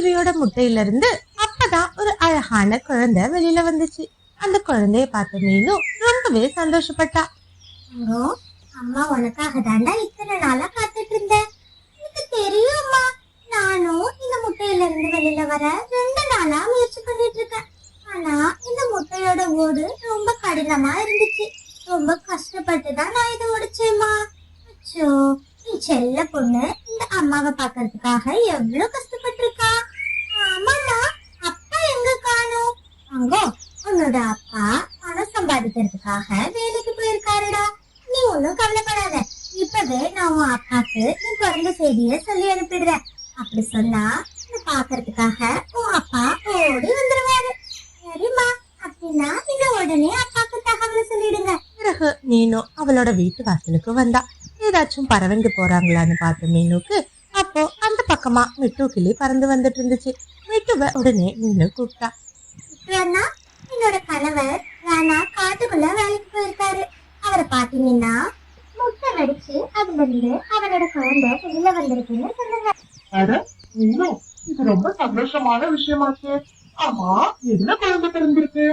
குருவியோட முட்டையில இருந்து அப்பதான் ஒரு அழகான குழந்தை வெளியில வந்துச்சு. அந்த குழந்தைய பார்த்த மீனும் ரொம்பவே சந்தோஷப்பட்டா. அம்மா உனக்காக தாண்டா இத்தனை நாளா காத்துட்டு இருந்தேன். எனக்கு தெரியும் அம்மா, நானும் இந்த முட்டையில இருந்து வெளியில வர 2 நாளா முயற்சி பண்ணிட்டு இருக்கேன். ஆனா இந்த முட்டையோட ஓடு ரொம்ப கடினமா இருந்துச்சு. ரொம்ப கஷ்டப்பட்டு தான் நான் இதை உடைச்சேம்மா. அச்சோ, நீ செல்ல பொண்ணு இந்த அம்மாவை பாக்குறதுக்காக எவ்வளவு கஷ்டப்பட்டு இருக்கா. ஆமாம்மா, அப்பா எங்க காணோம்? அங்கோ உன்னோட அப்பா பணம் சம்பாதிக்கிறதுக்காக வேலைக்கு போயிருக்காருடா. நீ ஒன்னும் கவலைப்படாத. இப்பவே நான் உன் அப்பாக்கு நீ பிறந்த செய்திய சொல்லி அனுப்பிடுறேன். அப்படி சொன்னா நீ பாக்குறதுக்காக உன் அப்பா ஓடி வந்துருவாரு. சரிம்மா, அப்படின்னா நீங்க உடனே அப்பாக்கு தகவல் சொல்லிடுங்க. பிறகு மீனும் அவளோட வீட்டு வாசலுக்கு வந்தா. ஏதாச்சும் பறவைங்க போறாங்களான்னு பார்த்த மீனுக்கு அப்போ அந்த பக்கமா மிட்டு கிளி பறந்து வந்துட்டு இருந்துச்சு. மிட்டுவ உடனே மீனு கூப்பிட்டா. அண்ணா, என்னோட கணவர் ராணா காட்டுக்குள்ள வேலைக்கு போயிருக்காரு. அவரை பாத்தீங்கன்னா முட்டை வெடிச்சு அதுல இருந்து அவனோட குழந்தை வெளியில வந்திருக்குன்னு சொல்லுங்க. இது ரொம்ப சந்தோஷமான விஷயமாச்சு. ஆமா, என்ன குழந்தை பிறந்திருக்கு?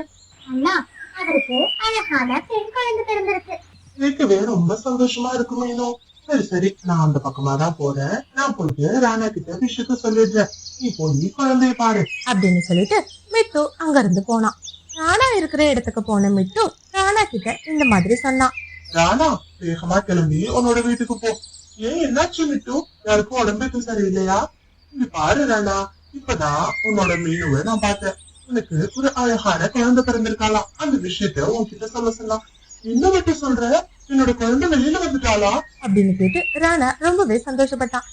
அண்ணா, அவருக்கு அழகான பெண் குழந்தை பிறந்திருக்கு. கேட்கவே ரொம்ப சந்தோஷமா இருக்கு மீனோ. சரி சரி, நான் அந்த பக்கமா தான் போறேன். நான் போயிட்டு ராணா கிட்ட விஷயத்த சொல்லிடுறேன். நீ போய் குழந்தைய பாரு அப்படின்னு சொல்லிட்டு மிட்டு அங்க இருந்து போனான். ராணா இருக்கிற இடத்துக்கு போன மிட்டு ராணா கிட்ட இந்த மாதிரி சொன்னான். ராணா, வேகமா கிளம்பி உன்னோட வீட்டுக்கு போ. ஏன், என்னாச்சு மிட்டு? யாருக்கும் உடம்புக்கு சரியில்லையா? நீ பாரு ராணா, இப்பதான் உன்னோட மீனுவை நான் பார்த்தேன். எனக்கு ஒரு அழகான குழந்தை பிறந்திருக்காளாம். அந்த விஷயத்த உன்கிட்ட சொல்லலாம். என்ன விட்டு சொல்ற? என்னோட குழந்தை வெளியில வந்துட்டாளா அப்படின்னு கேட்டு ராணா ரொம்பவே சந்தோஷப்பட்டான்.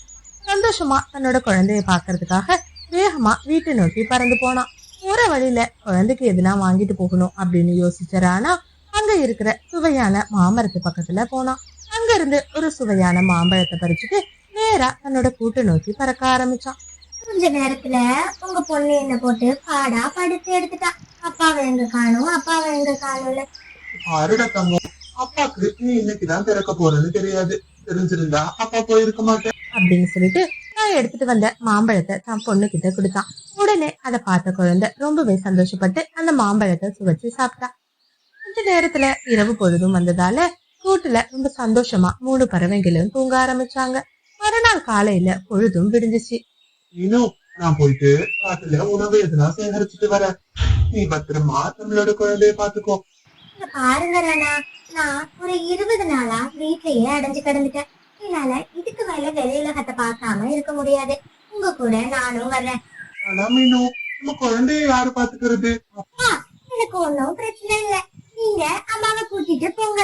சந்தோஷமா தன்னோட குழந்தைய பாக்குறதுக்காக வேகமா வீட்டை நோக்கி பறந்து போனான். போற வழியில குழந்தைக்கு எதுனா வாங்கிட்டு போகணும் அப்படின்னு யோசிச்ச ராணா அங்க இருக்கிற சுவையான மாமரத்து பக்கத்துல போனான். அங்க இருந்து ஒரு சுவையான மாம்பழத்தை பறிச்சுட்டு நேரா தன்னோட கூட்டை நோக்கி பறக்க ஆரம்பிச்சான். கொஞ்ச நேரத்துல உங்க பொண்ணு என்ன போட்டு பாடா படுத்து எடுத்துட்டா. அப்பாவை எங்க காணும், அப்பாவை எங்க காணும்ல. பாருடா தங்கம், அப்பாக்கு நீ இன்னைக்குதான் பிறக்க போறேன்னு தெரியாது. தெரிஞ்சிருந்தா அப்பா போயிருக்க மாட்டேன் அப்படின்னு சொல்லிட்டு நான் எடுத்துட்டு வந்த மாம்பழத்தை தன் பொண்ணு கிட்ட கொடுத்தான். உடனே அதை பார்த்த குழந்தை ரொம்பவே சந்தோஷப்பட்டு அந்த மாம்பழத்தை சுவைச்சு சாப்பிட்டா. கொஞ்ச நேரத்துல இரவு பொழுதும் வந்ததால கூட்டுல ரொம்ப சந்தோஷமா 3 பறவைகளும் தூங்க ஆரம்பிச்சாங்க. மறுநாள் காலையில பொழுதும் விடிஞ்சிச்சு. இன்னும் நான் போயிட்டு காட்டுல உணவு எதுனா சேகரிச்சுட்டு வரேன். நீ பத்திரமா நம்மளோட குழந்தைய பாத்துக்கோ. பாருங்க ராணா, நான் ஒரு 20 நாளா வீட்லயே அடைஞ்சு கிடந்துட்டேன். என்னால இதுக்கு மேல வெளியுலகத்தை பார்க்காம இருக்க முடியாது. உங்க கூட நானும் வர்றேன். ஆனா மீனு, நம்ம குழந்தைய யாரு பாத்துக்கிறது? அப்பா, எனக்கு ஒன்னும் பிரச்சனை இல்ல. நீங்க அம்மாவை கூட்டிட்டு போங்க.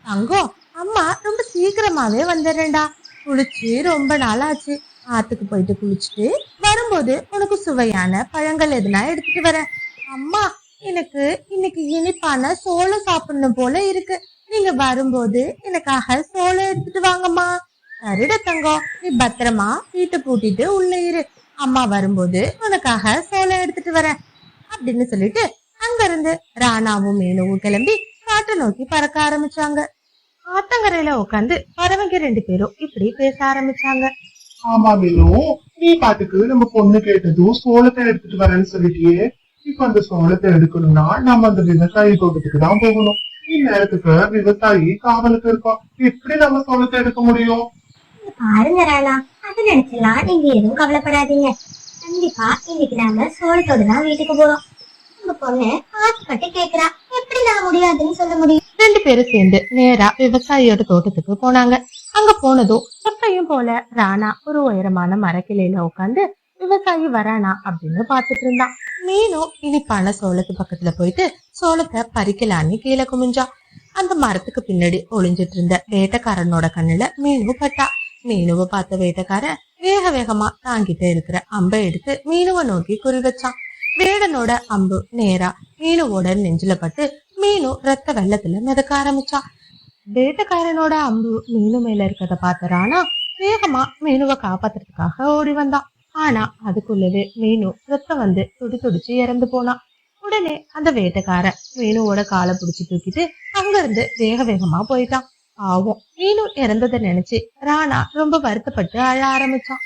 தங்கம், அம்மா ரொம்ப சீக்கிரமாவே வந்துடுறேன்டா. குளிச்சு ரொம்ப நாள் ஆச்சு. ஆத்துக்கு போயிட்டு குளிச்சுட்டு வரும்போது உனக்கு சுவையான பழங்கள் எதுனா எடுத்துட்டு வரேன். அம்மா, எனக்கு இன்னைக்கு இனிப்பான சோளம் சாப்பிடணும் போல இருக்கு. நீங்க வரும்போது எனக்காக சோளம் எடுத்துட்டு வாங்கம்மா. சரிடா தங்கம், நீ பத்திரமா வீட்டை பூட்டிட்டு உள்ள இரு. அம்மா வரும்போது உனக்காக சோளம் எடுத்துட்டு வரேன் அப்படின்னு சொல்லிட்டு அங்க இருந்து ராணாவும் மீனுவும் கிளம்பி காட்டை நோக்கி பறக்க ஆரம்பிச்சாங்க. ஆத்தங்கரையில உட்காந்து பறவைங்க 2 பேரும் இப்படி பேச ஆரம்பிச்சாங்க. ஆமா மீனு, நீ பாட்டுக்கு நம்ம பொண்ணு கேட்டதும் சோளத்தை எடுத்துட்டு வரேன்னு சொல்லிட்டியே. இப்ப அந்த சோளத்தை எடுக்கணும்னா நம்ம அந்த விவசாயி தோட்டத்துக்கு தான் போகணும். இந்நேரத்துக்கு விவசாயி காவலுக்கு இருக்கோம். எப்படி நம்ம சோளத்தை எடுக்க முடியும்? பாருங்க ராணா, அது நினைச்சலாம் நீங்க எதுவும் கவலைப்படாதீங்க. கண்டிப்பா இன்னைக்கு நாங்க சோளத்தோடு தான் வீட்டுக்கு போறோம். உங்க பொண்ணு ஆசைப்பட்டு கேக்குறா, எப்படி நான் முடியாதுன்னு சொல்ல முடியும்? 2 பேரும் சேர்ந்து நேரா விவசாயியோட தோட்டத்துக்கு போனாங்க. அங்க போனதும் எப்பையும் போல ராணா ஒரு உயரமான மரக்கிளையில உட்காந்து விவசாயி வரானா அப்படின்னு பாத்துட்டு இருந்தான். மீனும் இனிப்பான சோளத்து பக்கத்துல போயிட்டு சோளத்தை பறிக்கலான்னு கீழே குமிஞ்சான். அந்த மரத்துக்கு பின்னாடி ஒளிஞ்சிட்டு இருந்த வேட்டைக்காரனோட கண்ணுல மீனு பட்டா. மீனுவை பார்த்த வேட்டைக்காரன் வேக வேகமா தாங்கிட்டு இருக்கிற அம்பை எடுத்து மீனுவை நோக்கி குறி வச்சான். வேடனோட அம்பு நேரா மீனுவோட நெஞ்சில பட்டு மீனு ரத்த வெள்ளத்துல மிதக்க ஆரம்பிச்சா. வேட்டைக்காரனோட அம்பு மீனு மேல இருக்கிறத பார்த்த ராணா வேகமா மீனுவை காப்பாத்துறதுக்காக ஓடி வந்தான். ஆனா அதுக்குள்ளவே மீனு ரத்தம் வந்து துடி துடிச்சு இறந்து போனான். உடனே அந்த வேட்டைக்காரன் மீனுவோட காலை பிடிச்சு தூக்கிட்டு அங்க இருந்து வேக வேகமா போயிட்டான். பாவம், மீனு இறந்ததை நினைச்சு ராணா ரொம்ப வருத்தப்பட்டு அழ ஆரம்பிச்சான்.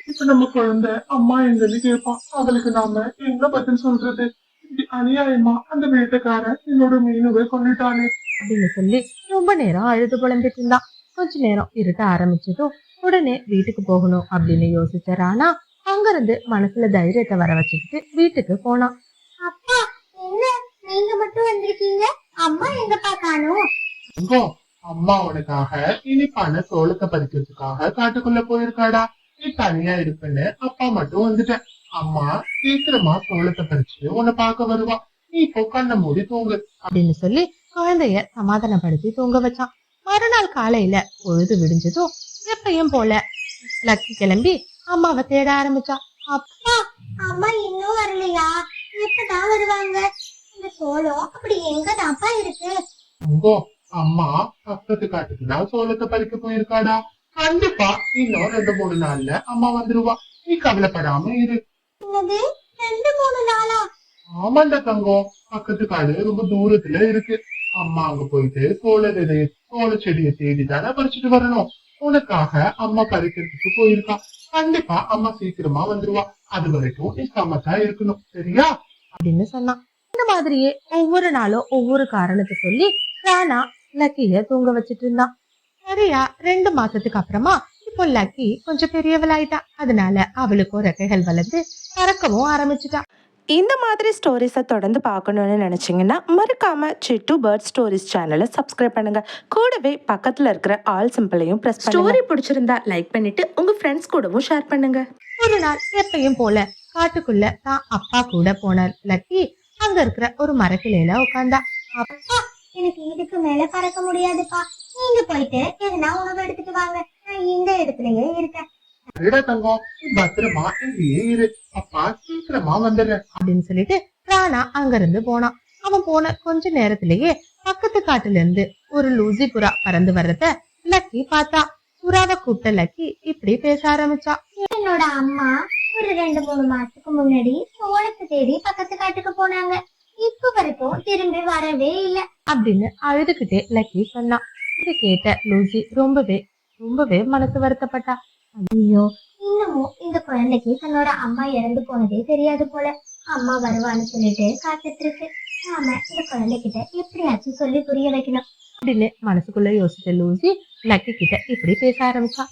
இப்ப நம்ம குழந்தை அம்மா எங்கன்னு கேட்பான். அவளுக்கு நாம என்ன பதில் சொல்றது? இப்படி அநியாயமா அந்த வேட்டைக்காரன் என்னோட மீனுவை கொண்டுட்டானே. அப்படின்னு சொல்லி ரொம்ப நேரம் அழுது புலம்பிட்டு இருந்தான். கொஞ்ச நேரம் இருட்ட ஆரம்பிச்சதும் உடனே வீட்டுக்கு போகணும் அப்படின்னு யோசிச்ச ராணா அங்கிருந்து மனசுல தைரியத்தை வர வச்சுக்கிட்டு வீட்டுக்கு போனான். அப்பா, என்ன நீங்க மட்டும் வந்திருக்கீங்க? அம்மா எங்கப்பா காணோம்? தங்கோ, அம்மா உனக்காக இனிப்பான சோளத்தை பறிக்கிறதுக்காக காட்டுக்குள்ள போயிருக்காடா. நீ தனியா இருப்பேன்னு அப்பா மட்டும் வந்துட்டேன். அம்மா சீக்கிரமா சோளத்தை பறிச்சு உன்னை பார்க்க வருவா. நீ இப்போ கண்ணை மூடி தூங்கு அப்படின்னு சொல்லி குழந்தைய சமாதானப்படுத்தி தூங்க வச்சான். மறுநாள் காலையில பொழுது விடிஞ்சதும் எப்பயும் போல லக்கி கிளம்பி அம்மாவை தேட ஆரம்பிச்சா. அப்பா, அம்மா இன்னும் வரலையா? எப்பதான் வருவாங்க? இந்த சோளம் அப்படி எங்கதான்ப்பா இருக்கு? தங்கோ, அம்மா பக்கத்து காட்டுக்கு தான் சோளத்தை பறிக்க போயிருக்காடா. கண்டிப்பா இன்னும் 2-3 நாள்ல அம்மா வந்துருவா. நீ கவலைப்படாம இரு. என்னது, 2-3 நாளா? ஆமாண்டா தங்கம், பக்கத்து காடு ரொம்ப தூரத்துல இருக்கு. அம்மா அங்க போயிட்டு சோள செடியை தேடி தானே பறிச்சுட்டு வரணும். உனக்காக அம்மா பறிக்கிறதுக்கு போயிருக்கா. கண்டிப்பா அம்மா சீக்கிரமா வந்துருவா. அது வரைக்கும் நீ சமத்தா இருக்கணும், சரியா? அப்படின்னு சொன்னான். இந்த மாதிரியே ஒவ்வொரு நாளும் ஒவ்வொரு காரணத்தை சொல்லி ராணா லக்கிய தூங்க வச்சிட்டு இருந்தான். சரியா 2 மாசத்துக்கு அப்புறமா இப்போ லக்கி கொஞ்சம் பெரியவளாயிட்டா. அதனால அவளுக்கும் ரெக்கைகள் வளர்ந்து பறக்கவும் ஆரம்பிச்சுட்டா. இந்த மாதிரி ஸ்டோரிஸை தொடர்ந்து பார்க்கணுன்னு நினச்சிங்கன்னா மறக்காமல் சிட்டு பேர்ட் ஸ்டோரிஸ் சேனலை சப்ஸ்கிரைப் பண்ணுங்கள். கூடவே பக்கத்தில் இருக்கிற ஆல் சிம்பிளையும் ப்ரெஸ் பண்ணுங்க. ஸ்டோரி பிடிச்சிருந்தா லைக் பண்ணிவிட்டு உங்கள் ஃப்ரெண்ட்ஸ் கூடவும் ஷேர் பண்ணுங்கள். ஒரு நாள் எப்பயும் போல காட்டுக்குள்ள தான் அப்பா கூட போன லக்கி அங்க இருக்கிற ஒரு மரக்கிளையில உட்காந்தா. அப்பா, எனக்கு இதுக்கு மேல பறக்க முடியாதுப்பா. நீங்க போயிட்டு எதுனா உணவு எடுத்துட்டு வாங்க. நான் இந்த இடத்துலயே இருக்கேன். சரிடா தங்கம், நீ பத்திரமா இங்கேயே இரு. அப்பா சீக்கிரமா வந்துடுறேன் அப்படின்னு சொல்லிட்டு ராணா அங்கிருந்து போனான். அவன் போன கொஞ்ச நேரத்திலேயே பக்கத்து காட்டுல இருந்து ஒரு லூசி புறா பறந்து வர்றத லக்கி பார்த்தா. புறாவை கூப்பிட்ட லக்கி இப்படி பேச ஆரம்பிச்சா. என்னோட அம்மா ஒரு 2-3 மாசத்துக்கு முன்னாடி சோளத்தை தேடி பக்கத்து காட்டுக்கு போனாங்க. இப்ப வரைக்கும் திரும்பி வரவே இல்ல அப்படின்னு அழுதுகிட்டே லக்கி சொன்னான். இதை கேட்ட லூசி ரொம்பவே மனசு வருத்தப்பட்டா. ஐயோ, இன்னமும் இந்த குழந்தைக்கு தன்னோட அம்மா இறந்து போனதே தெரியாது போல. அம்மா வருவான்னு சொல்லிட்டு காத்துட்டு இருக்கு. நாம இந்த குழந்தைகிட்ட எப்படியாச்சும் சொல்லி புரிய வைக்கணும் அப்படின்னு மனசுக்குள்ள யோசிச்ச லூசி லக்கி கிட்ட இப்படி பேச ஆரம்பிச்சா.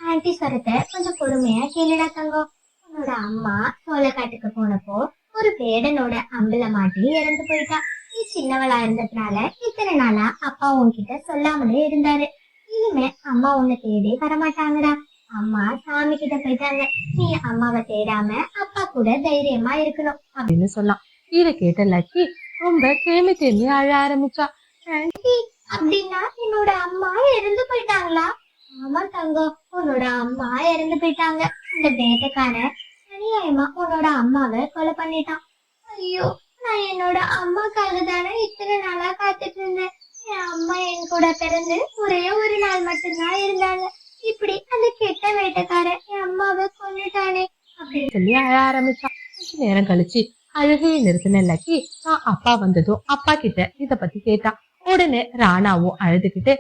ஆன்டி சொரத்தை கொஞ்சம் பொறுமையா கேளுடா தங்கம். உன்னோட அம்மா சோளக்காட்டுக்கு போனப்போ ஒரு வேடனோட அம்புல மாட்டி இறந்து போயிட்டா. நீ சின்னவளா இருந்ததுனால இத்தனை நாளா அப்பா உன்கிட்ட சொல்லாமலே இருந்தாரு. இனிமே அம்மா உன்னை தேடி வரமாட்டாங்கடா. அம்மா சாமி கிட்ட போயிட்டாங்க. நீ அம்மாவை தேடாம அப்பா கூட தைரியமா இருக்கணும் அப்படின்னு சொன்னான். இதை கேட்ட லக்கி ரொம்ப தேம்பி அழ ஆரம்பிச்சா. ஆன்டி, அப்படின்னா என்னோட அம்மா இறந்து போயிட்டாங்களா? ஆமா தங்கம், உன்னோட அம்மா இறந்து போயிட்டாங்க. இந்த வேட்டைக்காரன் அநியாயமா உன்னோட அம்மாவை கொலை பண்ணிட்டான். ஐயோ, நான் என்னோட அம்மாக்காக தானே இத்தனை நாளா காத்துட்டு இருந்தேன். என் அம்மா என் கூட பிறந்து ஒரே ஒரு நாள் மட்டும்தான் இருந்தாங்க. இப்படி அந்த கெட்ட வேட்டைக்காரன் என் அம்மாவை கொன்னுட்டானே அப்படின்னு சொல்லி அழ ஆரம்பிச்சா. கொஞ்ச நேரம் கழிச்சு அழுகையை நிறுத்தின லக்கி தான் அப்பா வந்ததும் அப்பா கிட்ட இத பத்தி கேட்டான். உடனே ராணாவும் அழுதுகிட்டு,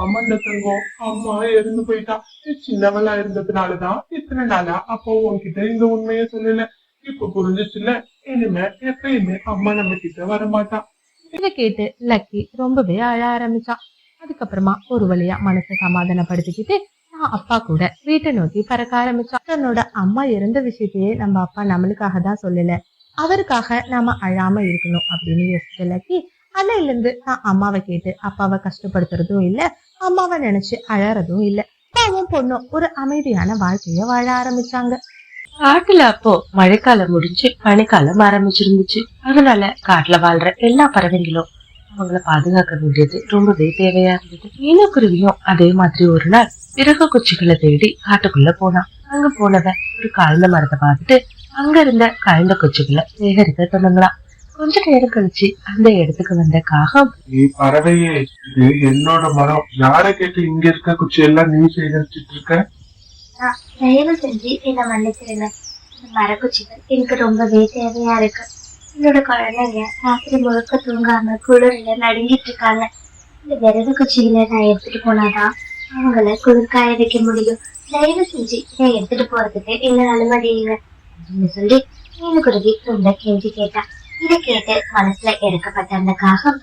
ஆமாண்டா தங்கம், அம்மா இறந்து போயிட்டா. நீ சின்னவளா இருந்ததுனாலதான் இத்தனை நாளா அப்போ உன்கிட்ட இந்த உண்மைய சொல்லல. இப்ப புரிஞ்சிச்சுல, இனிமே எப்பயுமே அம்மா நம்ம கிட்ட வரமாட்டா. இதை கேட்டு லக்கி ரொம்பவே அழ ஆரம்பிச்சான். அதுக்கப்புறமா ஒரு வழியா மனசை சமாதானப்படுத்திக்கிட்டு நான் அப்பா கூட வீட்டை நோக்கி பறக்க ஆரம்பிச்சான். தன்னோட அம்மா இறந்த விஷயத்தையே நம்ம அப்பா நம்மளுக்காக தான் சொல்லல, அவருக்காக நாம அழாம இருக்கணும் அப்படின்னு யோசிச்ச லக்கி அன்னையில இருந்து தான் அம்மாவை கேட்டு அப்பாவை கஷ்டப்படுத்துறதும் இல்ல, அம்மாவை நினைச்சு அழறதும் இல்ல. அப்பாவும் பொண்ணும் ஒரு அமைதியான வாழ்க்கைய வாழ ஆரம்பிச்சாங்க. காட்டுல அப்போ மழைக்காலம் முடிஞ்சு பனிக்காலம் ஆரம்பிச்சிருந்துச்சு. அதனால காட்டுல வாழ்ற எல்லா பறவைங்களும் அவங்கள பாதுகாக்க வேண்டியது ரொம்பவே தேவையா இருந்தது. மீனக்குருவியும் அதே மாதிரி ஒரு நாள் விறகு குச்சிகளை தேடி காட்டுக்குள்ள போனான். அங்க போனவன் ஒரு காய்ந்த மரத்தை பார்த்துட்டு அங்க இருந்த காய்ந்த குச்சிகளை சேகரிக்க தொடங்கலாம். கொஞ்ச நேரம் கழிச்சு அந்த இடத்துக்கு வந்த காகம், நீ பறவையே, இது என்னோட மரம். யார கேட்டு இங்க இருக்க குச்சி எல்லாம் நீ சேகரிச்சிட்டு இருக்க? தயவு செஞ்சு என்ன மன்னிச்சிருங்க. இந்த மரக்குச்சிகள் எனக்கு ரொம்பவே தேவையா இருக்கு. என்னோட குழந்தைங்க ராத்திரி முழுக்க தூங்காம குளிர்ல நடுங்கிட்டு இருக்காங்க. இந்த விறகு குச்சிகளை நான் எடுத்துட்டு போனாதான் அவங்கள குளிர்காய வைக்க முடியும். தயவு செஞ்சு இதை எடுத்துட்டு போறதுக்கு என்ன அனுமதிங்க அப்படின்னு சொல்லி மீனுக்குருவி ரொம்ப கெஞ்சி கேட்டா. இதை கேட்டு மனசுல இறக்கப்பட்ட அந்த காகம்,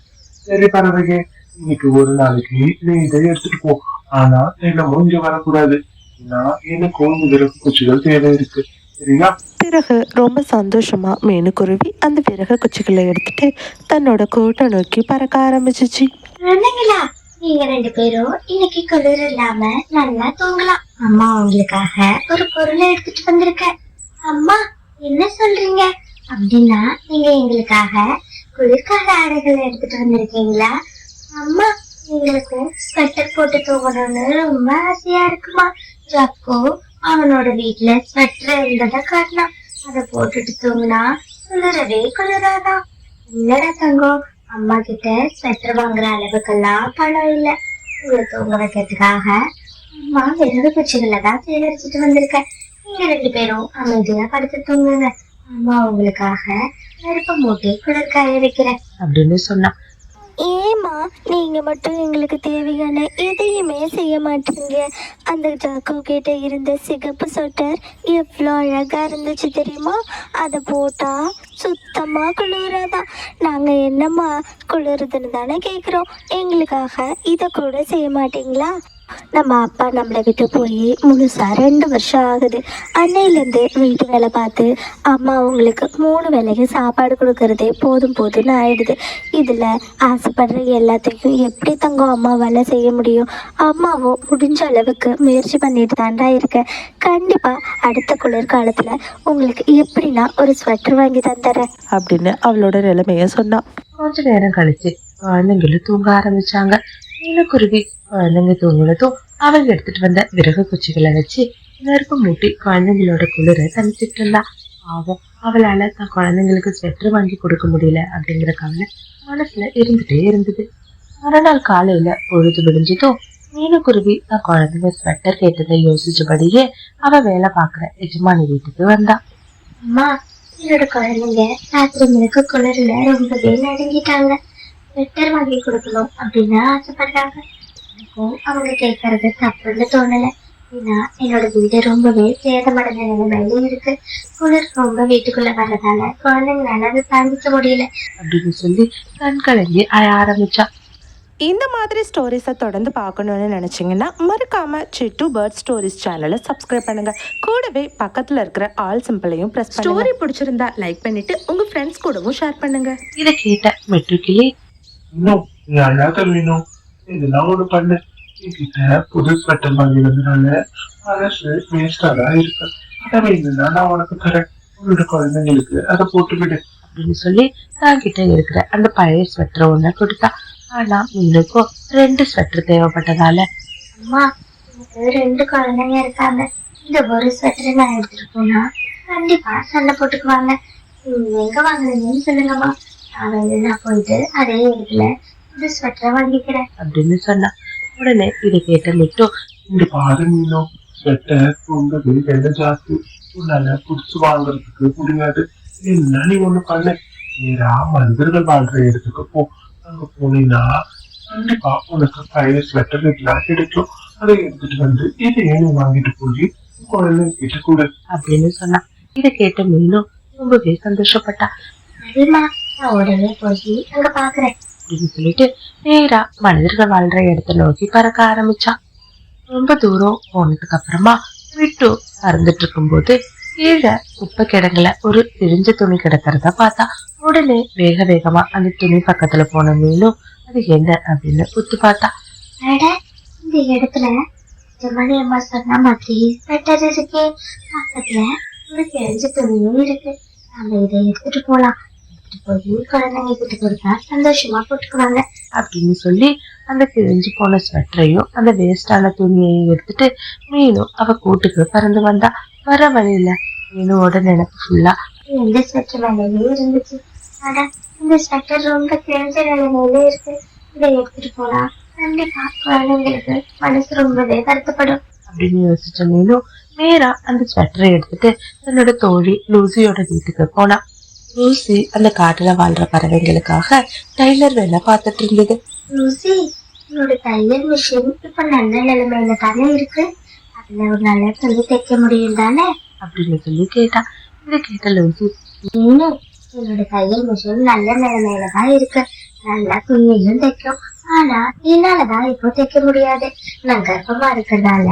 சரி பறவைங்க, இன்னைக்கு ஒரு நாளைக்கு நீ இதை எடுத்துட்டு போ. ஆனா என்னமோ இங்க வரக்கூடாது. ஏன்னா எனக்கும் விறகு குச்சிகள் தேவை இருக்கு. சரியா? பிறகு ரொம்ப சந்தோஷமா மீனுக்குருவி அந்த விறகு குச்சிகளை எடுத்துட்டு தன்னோட கூட்டை நோக்கி பறக்க ஆரம்பிச்சிச்சு. குழந்தைங்களா, நீங்க 2 பேரும் இன்னைக்கு குளிர் இல்லாம நல்லா தூங்கலாம். அம்மா உங்களுக்காக ஒரு பொருளை எடுத்துட்டு வந்திருக்கேன். அம்மா, என்ன சொல்றீங்க? அப்படின்னா நீங்க எங்களுக்காக குளிர்கால ஆடைகளை எடுத்துட்டு வந்திருக்கீங்களா? அம்மா, எங்களுக்கு ஸ்வெட்டர் போட்டு தூங்கணும்னு ரொம்ப ஆசையா இருக்குமா. ஜப்போ அவனோட வீட்டுல ஸ்வெட்டர் இருந்ததை காட்டலாம். அதை போட்டுட்டு தூங்கினா குளிரவே குளிராதான். இல்லடா தங்கம், அம்மா கிட்ட ஸ்வெட்டர் வாங்குற அளவுக்கெல்லாம் பணம் இல்ல. உங்களை தூங்க வைக்கிறதுக்காக அம்மா விறகு குச்சிகளை தான் சேகரிச்சுட்டு வந்திருக்கேன். நீங்க 2 பேரும் அமைதியா படுத்து தூங்குங்க. அம்மா உங்களுக்காக நெருப்ப மூட்டி குளிர்காய வைக்கிறேன் அப்படின்னு சொன்னா. ஏமா நீங்க மட்டும் எங்களுக்கு தேவையான எதையுமே செய்ய மாட்டீங்க? அந்த ஜாக்கு கிட்ட இருந்த சிகப்பு சொட்டர் எவ்வளோ அழகா இருந்துச்சு தெரியுமா? அதை போட்டா சுத்தமா குளிராதான். நாங்க என்னம்மா குளிருதுன்னு தானே கேக்குறோம். எங்களுக்காக இதை கூட செய்ய மாட்டீங்களா? நம்ம அப்பா நம்மளை விட்டு போய் முழுசா 2 வருஷம் ஆகுது. அன்னையிலேருந்து வீட்டு வேலை பார்த்து அம்மா உங்களுக்கு 3 வேளைக்கு சாப்பாடு கொடுக்கறதே போதும் போதும்னு ஆயிடுது. இதில் ஆசைப்படுற எல்லாத்தையும் எப்படி தங்கம் அம்மாவால் செய்ய முடியும்? அம்மாவும் முடிஞ்ச அளவுக்கு முயற்சி பண்ணிட்டு தாண்டா இருக்கேன். கண்டிப்பாக அடுத்த குளிர்காலத்தில் உங்களுக்கு எப்படின்னா ஒரு ஸ்வெட்டர் வாங்கி தந்துடுறேன் அப்படின்னு அவளோட நிலைமைய சொன்னான். கொஞ்ச நேரம் கழிச்சு குழந்தைங்களும் தூங்க ஆரம்பிச்சாங்க. மீனுக்குருவி குழந்தைங்க தூங்குனதும் அவங்க எடுத்துட்டு வந்த விறகு குச்சிகளை வச்சு நெருப்பு மூட்டி குழந்தைங்களோட குளிரை தணிச்சிட்டு இருந்தா. ஆகும், அவளால தான் குழந்தைங்களுக்கு ஸ்வெட்டர் வாங்கி கொடுக்க முடியல அப்படிங்கிற கவலை மனசுல இருந்துட்டே இருந்தது. மறுநாள் காலையில பொழுது விடிஞ்சதும் மீனுக்குருவி தான் குழந்தைங்க ஸ்வெட்டர் கேட்டதை யோசிச்சபடியே அவ வேலை பாக்குற எஜமானி வீட்டுக்கு வந்தா. அம்மா, என்னோட குழந்தைங்க ராத்திரி முழுக்க குளிர்ல ரொம்பவே நடுங்கிட்டாங்க. ஸ்வெட்டர் வாங்கி கொடுக்கணும் அப்படின்னு ஆசைப்படுறாங்க. எனக்கும் அவங்க கேட்கறது தப்புன்னு தோணல. ஏன்னா என்னோட வீடு ரொம்பவே சேதமடைந்த நிலைமையில இருக்கு. குளிர் ரொம்ப வீட்டுக்குள்ள வர்றதால குழந்தைங்களால அதை தாங்கிக்க முடியல அப்படின்னு சொல்லி கண் கலங்கி அழ ஆரம்பிச்சா. இந்த மாதிரி ஸ்டோரிஸை தொடர்ந்து பார்க்கணுன்னு நினச்சிங்கன்னா மறக்காமல் சிட்டு பேர்ட் ஸ்டோரிஸ் சேனலை சப்ஸ்கிரைப் பண்ணுங்கள். கூடவே பக்கத்தில் இருக்கிற ஆல் சிம்பிளையும் ப்ரெஸ் பண்ணுங்க. ஸ்டோரி பிடிச்சிருந்தா லைக் பண்ணிவிட்டு உங்கள் ஃப்ரெண்ட்ஸ் கூடவும் ஷேர் பண்ணுங்கள். இதை கேட்ட மெட்டுக்கிளி, இன்னும் நீ அழாத மீனும், இதெல்லாம் ஒண்ணு பண்ணு. என்கிட்ட புது ஸ்வெட்டர் வாங்கி வந்தனால மனசு வேஸ்டா தான் இருக்கு. அதை வேணும்னா நான் உனக்கு தரேன். உன்னோட குழந்தைங்களுக்கு அதை போட்டு விடு அப்படின்னு சொல்லி தான் கிட்ட இருக்கிற அந்த பழைய ஸ்வெட்டர் ஒண்ணு கொடுத்தா. ஆனா மீனுக்கும் 2 ஸ்வெட்டர் தேவைப்பட்டதால, அம்மா, எனக்கு 2 குழந்தைங்க இருக்காங்க. இந்த ஒரு ஸ்வெட்டரை நான் எடுத்துட்டு போனா கண்டிப்பா சண்டை போட்டுக்குவாங்க. நீங்க எங்க வாங்குறீங்கன்னு சொல்லுங்கம்மா. நான் போயிட்டு அதே இடத்துல இந்த ஸ்வெட்டரை வாங்கிக்கிறேன் அப்படின்னு சொன்னா. உடனே இதை கேட்ட மிட்டு, இங்க பாரு மீனும், ஸ்வெட்டர் ரொம்பவே விலை ஜாஸ்தி. உன்னால புடிச்சு வாங்குறதுக்கு முடியாது. என்ன நீ ஒண்ணு பண்ணு, நேரா மனிதர்கள் வாழ்ற இடத்துக்கு போ. அங்க போனீங்கன்னா கண்டிப்பா உனக்கு பழைய ஸ்வெட்டர் இதெல்லாம் கிடைக்கும். அதை எடுத்துட்டு வந்து இதையே நீ வாங்கிட்டு போய் குழந்தைங்க கிட்ட கொடு அப்படின்னு சொன்னா. இதை கேட்ட மீனும் ரொம்பவே சந்தோஷப்பட்டா. சரிம்மா, நான் உடனே போய் அங்க பாக்குறேன் அப்படின்னு சொல்லிட்டு நேரா மனிதர்கள் வாழ்ற இடத்த நோக்கி பறக்க ஆரம்பிச்சா. ரொம்ப தூரம் போனதுக்கு அப்புறமா விட்டு பறந்துட்டு இருக்கும்போது கீழே குப்பை கிடங்குல ஒரு பிரிஞ்ச துணி கிடக்கிறத பார்த்தா. உடனே வேக வேகமா அந்த துணி பக்கத்துல போன மீனும் அது என்ன அப்படின்னு உத்து பார்த்தா. அட, இந்த இடத்துல ஜமானி அம்மா சொன்ன மாதிரி ஸ்வெட்டர் இருக்கு. பக்கத்துல ஒரு கிழிஞ்ச துணியும் இருக்கு. நம்ம இதை எடுத்துட்டு போலாம். எடுத்துட்டு போய் குழந்தைங்க கிட்ட கொடுத்தா சந்தோஷமா போட்டுக்குவாங்க அப்படின்னு சொல்லி அந்த கிழிஞ்சு போன ஸ்வெட்டரையும் அந்த வேஸ்டான துணியையும் எடுத்துட்டு மீனும் அவ கூட்டுக்கு பறந்து வந்தா. வர வழியில மீனோட நினைப்பு ஃபுல்லா இந்த ஸ்வெட்டர் வேலையிலே இருந்துச்சு. ஆனா இந்த ஸ்வெட்டர் ரொம்ப கிழிஞ்ச நிலைமையில இருக்கு. இதை எடுத்துட்டு போனா கண்டிப்பா குழந்தைங்களுக்கு மனசு ரொம்பவே வருத்தப்படும் அப்படின்னு யோசிச்ச மீனும் நேரா அந்த ஸ்வெட்டரை எடுத்துட்டு தன்னோட தோழி லூசியோட வீட்டுக்கு போனா. லூசி அந்த காட்டுல வாழ்ற பறவைங்களுக்காக டைலர் வேலை பார்த்துட்டு இருந்தது. லூசி, உன்னோட தையல் மிஷின் இப்ப நல்ல நிலைமையில தானே இருக்கு, அதுல ஒரு நல்ல துணி தைக்க முடியும் தானே அப்படின்னு சொல்லி கேட்டா. இதை கேட்ட லூசி, இன்னும் என்னோட தையல் மிஷின் நல்ல நிலைமையில தான் இருக்கு, நல்லா துணியும் தைக்கும். ஆனா என்னாலதான் இப்போ தைக்க முடியாது, நான் கர்ப்பமா இருக்கிறதால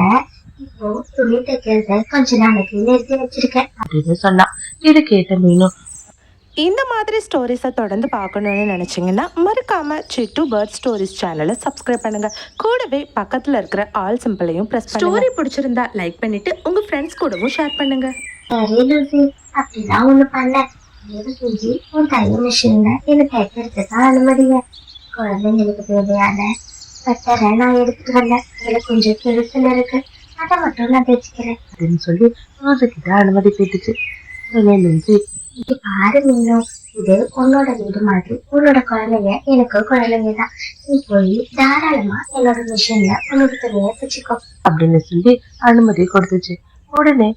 இப்போ துணி தைக்கிறத கொஞ்ச நாளைக்கு நிறுத்தி வச்சிருக்கேன் அப்படின்னு சொன்னா. இது கேட்ட மீனும், இந்த மாதிரி ஸ்டோரிஸை தொடர்ந்து பார்க்கணுன்னு நினச்சிங்கன்னா மறக்காமல் சிட்டு பேர்ட் ஸ்டோரிஸ் சேனலை சப்ஸ்கிரைப் பண்ணுங்கள். கூடவே பக்கத்தில் இருக்கிற ஆல் சிம்பிளையும் ப்ரெஸ் பண்ணுங்க. ஸ்டோரி பிடிச்சிருந்தா லைக் பண்ணிவிட்டு உங்கள் ஃப்ரெண்ட்ஸ் கூடவும் ஷேர் பண்ணுங்கள். சரி லூசி, அப்படிதான் ஒண்ணு பண்ண. தயவு செஞ்சு உன் தையல் மிஷின்ல எனக்கு தைக்கிறதுக்கு அனுமதிங்க. குழந்தைங்களுக்கு தேவையான ஸ்வெட்டரை நான் எடுத்துட்டு வந்தேன், அதுல கொஞ்சம் கிழிச்சல் இருக்கு, அதை மட்டும் நான் தைச்சுக்கிறேன் அப்படின்னு சொல்லி லூசி கிட்ட அனுமதி கேட்டுச்சு. உடனே லூசி, இது பாரு மீனும், இது உன்னோட வீடு மாதிரி, உன்னோட குழந்தைங்க எனக்கு குழந்தைங்க தான், நீ போய் தாராளமா என்னோட மிஷின்ல உன்னோட துணியை தைச்சுக்கோ அப்படின்னு சொல்லி அனுமதி கொடுத்துச்சு. உடனே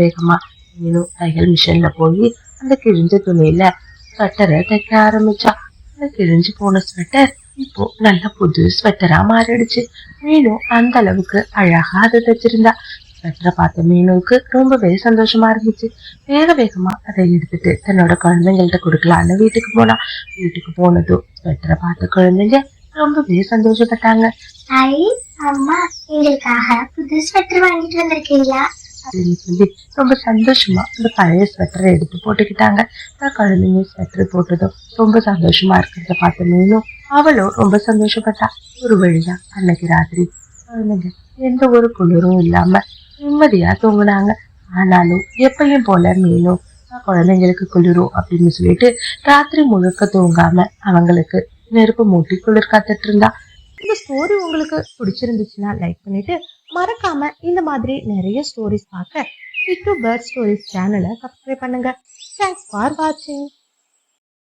வேகமா மீனும் தையல் மிஷின்ல போய் அந்த கிழிஞ்ச துணியில ஸ்வெட்டரை தைக்க ஆரம்பிச்சா. அந்த கிழிஞ்சு போன ஸ்வெட்டர் இப்போ நல்ல புது ஸ்வெட்டரா மாறிடுச்சு. மீனும் அந்த அளவுக்கு அழகா அதை தைச்சிருந்தா. ஸ்வெட்டரை பார்த்த மீனுக்கு ரொம்பவே சந்தோஷமா இருந்துச்சு. வேகமா அதை எடுத்துட்டு தன்னோட குழந்தைங்கள்ட்ட கொடுக்கலான்னு வீட்டுக்கு போனா. வீட்டுக்கு போனதும் ஸ்வெட்டரை பார்த்த குழந்தைங்க ரொம்பவே சந்தோஷப்பட்டாங்க. ஐ அம்மா, எங்களுக்காக புது ஸ்வெட்டர் வாங்கிட்டு வந்திருக்கீங்களா அப்படின்னு சொல்லி ரொம்ப சந்தோஷமா அந்த பழைய ஸ்வெட்டரை எடுத்து போட்டுக்கிட்டாங்க. குழந்தைங்க ஸ்வெட்டர் போட்டதும் ரொம்ப சந்தோஷமா இருக்கிறத பார்த்த மீனும் அவளும் ரொம்ப சந்தோஷப்பட்டா. ஒரு வழியா அன்னைக்கு ராத்திரி குழந்தைங்க எந்த ஒரு குளிரும் இல்லாம நிம்மதியா தூங்குனாங்க. ஆனாலும் எப்பயும் போல மீனும் குழந்தைங்களுக்கு குளிரும் அப்படின்னு சொல்லிட்டு ராத்திரி முழுக்க தூங்காம அவங்களுக்கு நெருப்பு மூட்டி குளிர் காத்துட்டு இருந்தா. இந்த ஸ்டோரி உங்களுக்கு பிடிச்சிருந்துச்சுன்னா லைக் பண்ணிட்டு மறக்காம இந்த மாதிரி நிறைய ஸ்டோரிஸ் பார்க்க சிட்டு பேர்ட் ஸ்டோரிஸ் சேனலை சப்ஸ்கிரைப் பண்ணுங்க. தேங்க்ஸ் ஃபார் வாட்சிங்.